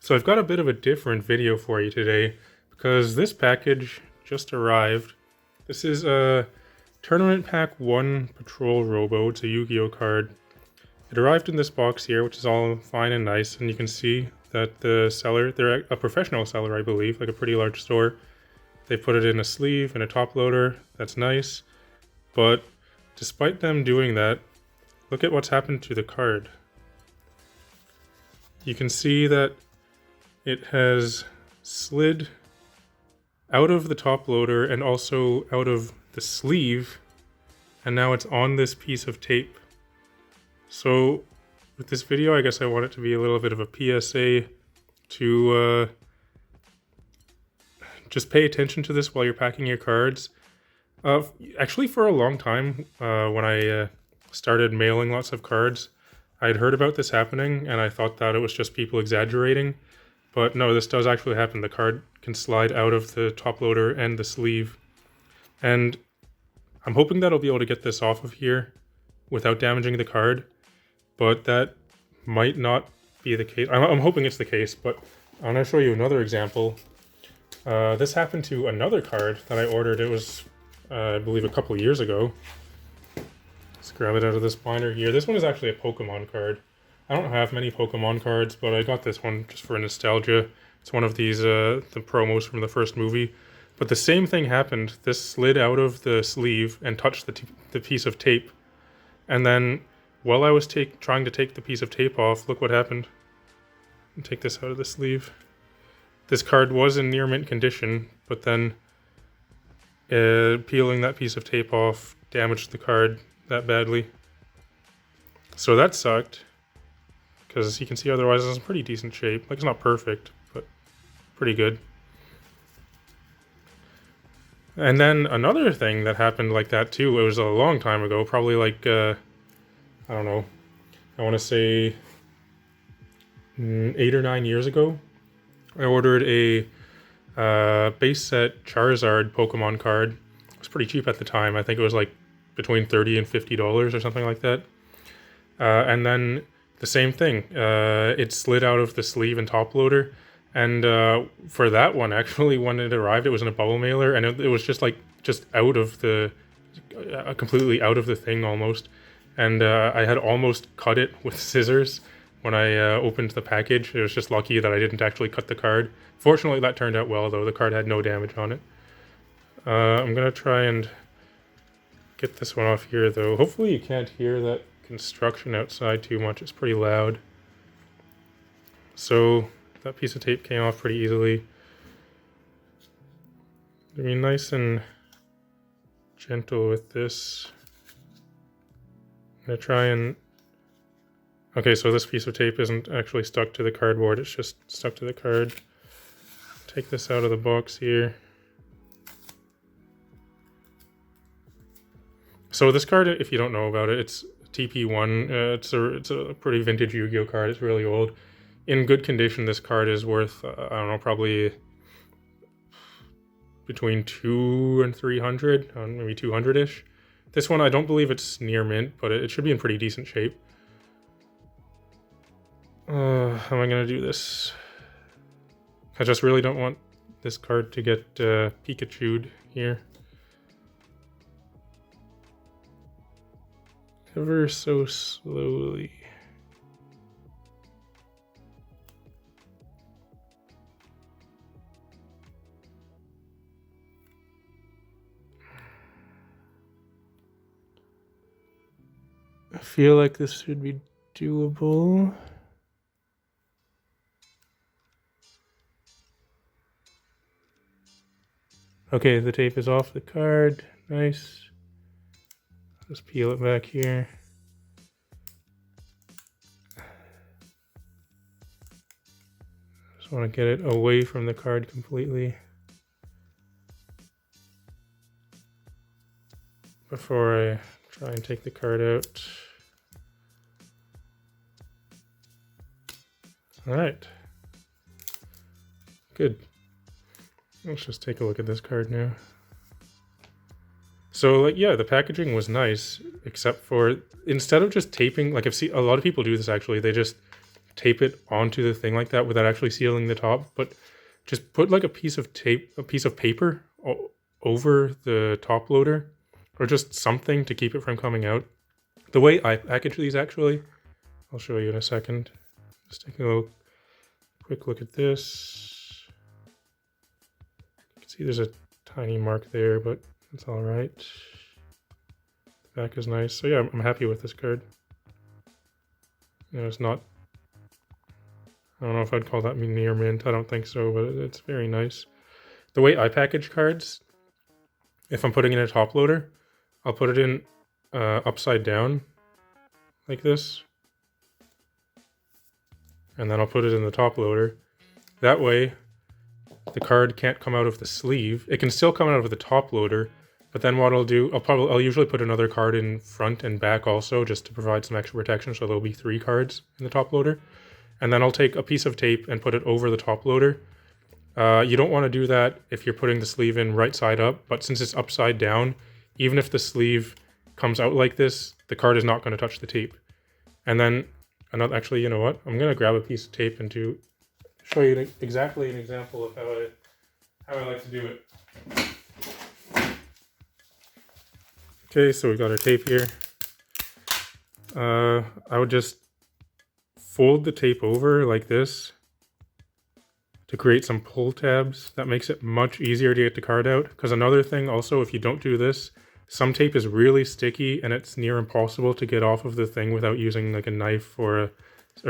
So I've got a bit of a different video for you today because this package just arrived. This is a Tournament Pack 1 Patrol Robo. It's a Yu-Gi-Oh card. It arrived in this box here, which is all fine and nice, and you can see that the seller, they're a professional seller, I believe, like a pretty large store. They put it in a sleeve and a top loader. That's nice. But despite them doing that, look at what's happened to the card. You can see that it has slid out of the top loader and also out of the sleeve, and now it's on this piece of tape. So with this video, I guess I want it to be a little bit of a PSA to just pay attention to this while you're packing your cards. Actually, for a long time, when I started mailing lots of cards, I'd heard about this happening, and I thought that it was just people exaggerating. But no, this does actually happen. The card can slide out of the top loader and the sleeve. And I'm hoping that I'll be able to get this off of here without damaging the card. But that might not be the case. I'm hoping it's the case, but I'm going to show you another example. This happened to another card that I ordered. It was, I believe, a couple years ago. Let's grab it out of this binder here. This one is actually a Pokemon card. I don't have many Pokemon cards, but I got this one just for nostalgia. It's one of these, the promos from the first movie. But the same thing happened. This slid out of the sleeve and touched the piece of tape. And then, while I was trying to take the piece of tape off, look what happened. Take this out of the sleeve. This card was in near mint condition, but then peeling that piece of tape off damaged the card that badly. So that sucked. Because you can see otherwise it's in pretty decent shape. Like, it's not perfect, but pretty good. And then another thing that happened like that too, it was a long time ago, probably like, I don't know, I want to say 8 or 9 years ago. I ordered a base set Charizard Pokemon card. It was pretty cheap at the time. I think it was like between $30 and $50 or something like that. And then the same thing. It slid out of the sleeve and top loader. And for that one, actually, when it arrived, it was in a bubble mailer. And it was just out of the, completely out of the thing almost. And I had almost cut it with scissors when I opened the package. It was just lucky that I didn't actually cut the card. Fortunately, that turned out well, though. The card had no damage on it. I'm going to try and get this one off here, though. Hopefully you can't hear that construction outside too much. It's pretty loud. So that piece of tape came off pretty easily. Be nice and gentle with this. I'm gonna try and... Okay, so this piece of tape isn't actually stuck to the cardboard, it's just stuck to the card. Take this out of the box here. So this card, if you don't know about it, it's TP1. It's a pretty vintage Yu-Gi-Oh card. It's really old. In good condition, this card is worth, I don't know, probably between 200 and 300, maybe 200-ish. This one, I don't believe it's near mint, but it should be in pretty decent shape. How am I going to do this? I just really don't want this card to get Pikacha'd here. Ever so slowly. I feel like this should be doable. Okay, the tape is off the card. Nice. Just peel it back here. Just want to get it away from the card completely before I try and take the card out. All right. Good. Let's just take a look at this card now. So, like, yeah, the packaging was nice, except for, instead of just taping, like, I've seen a lot of people do this actually, they just tape it onto the thing like that without actually sealing the top, but just put like a piece of paper over the top loader, or just something to keep it from coming out. The way I package these, actually, I'll show you in a second. Just take a quick look at this. You can see there's a tiny mark there, but it's all right. The back is nice. So yeah, I'm happy with this card. You know, it's not, I don't know if I'd call that near mint. I don't think so, but it's very nice. The way I package cards, if I'm putting in a top loader, I'll put it in upside down like this. And then I'll put it in the top loader. That way, the card can't come out of the sleeve. It can still come out of the top loader, but then what I'll do, I'll usually put another card in front and back also, just to provide some extra protection, so there'll be 3 cards in the top loader. And then I'll take a piece of tape and put it over the top loader. You don't want to do that if you're putting the sleeve in right side up, but since it's upside down, even if the sleeve comes out like this, the card is not going to touch the tape. And then, actually, you know what? I'm going to grab a piece of tape and show you exactly an example of how I like to do it. Okay, so we've got our tape here. I would just fold the tape over like this to create some pull tabs. That makes it much easier to get the card out. Because another thing also, if you don't do this, some tape is really sticky and it's near impossible to get off of the thing without using like a knife or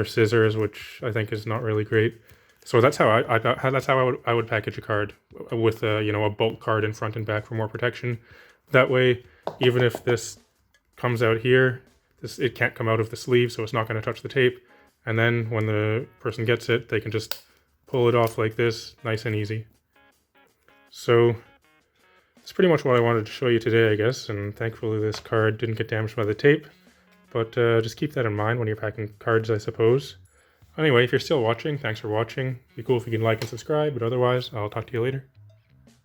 scissors, which I think is not really great. So that's how I would package a card, with a bulk card in front and back for more protection. That way, even if this comes out here, it can't come out of the sleeve, so it's not going to touch the tape. And then when the person gets it, they can just pull it off like this, nice and easy. So that's pretty much what I wanted to show you today, I guess. And thankfully this card didn't get damaged by the tape. But just keep that in mind when you're packing cards, I suppose. Anyway, if you're still watching, thanks for watching. It'd be cool if you can like and subscribe, but otherwise, I'll talk to you later.